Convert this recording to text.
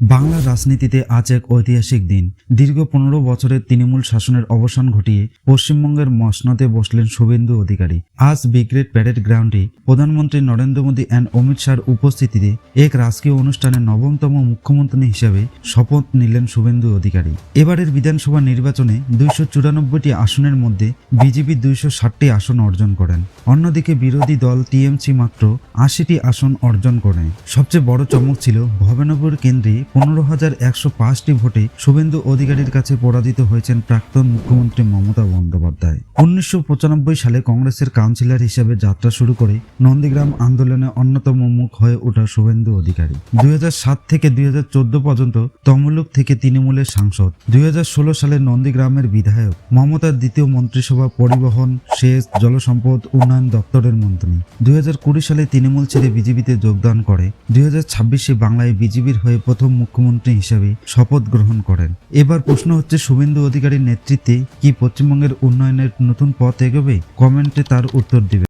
বাংলার রাজনীতিতে আজ এক ঐতিহাসিক দিন। দীর্ঘ 15 বছরের তৃণমূল শাসনের অবসান ঘটিয়ে পশ্চিমবঙ্গের মসনদে বসলেন শুভেন্দু অধিকারী। আজ ব্রিগেড প্যারেড গ্রাউন্ডে প্রধানমন্ত্রী নরেন্দ্র মোদী ও অমিত শাহর উপস্থিতিতে এক রাজকীয় অনুষ্ঠানে নবমতম মুখ্যমন্ত্রী হিসেবে শপথ নিলেন শুভেন্দু অধিকারী। এবারের বিধানসভা নির্বাচনে 294টি আসনের মধ্যে বিজেপি 260টি আসন অর্জন করেন। অন্যদিকে বিরোধী দল টিএমসি মাত্র 80টি আসন অর্জন করে। সবচেয়ে বড় চমক ছিল ভবানীপুর কেন্দ্রে 15,105টি ভোটে শুভেন্দু অধিকারীর কাছে পরাজিত হয়েছেন প্রাক্তন মুখ্যমন্ত্রী মমতা বন্দ্যোপাধ্যায়। 1995 সালে কংগ্রেসের কাউন্সিলর হিসেবে যাত্রা শুরু করে নন্দীগ্রাম আন্দোলনে অন্যতম মুখ হয়ে ওঠা শুভেন্দু অধিকারী 2007 থেকে 2014 পর্যন্ত তমলুক থেকে তৃণমূলের সাংসদ, 2016 সালে নন্দীগ্রামের বিধায়ক, মমতার দ্বিতীয় মন্ত্রিসভা পরিবহন, সেচ, জলসম্পদ উন্নয়ন দপ্তরের মন্ত্রী। 2020 সালে তৃণমূল ছেড়ে বিজেপিতে যোগদান করে 2026-এ বাংলায় বিজেপির হয়ে প্রথম মুখ্যমন্ত্রী হিসেবে শপথ গ্রহণ করেন। এবার প্রশ্ন হচ্ছে, শুভেন্দু অধিকারীর নেতৃত্বে কি পশ্চিমবঙ্গের উন্নয়নের নতুন পথ এগোবে? কমেন্টে তার উত্তর দিবেন।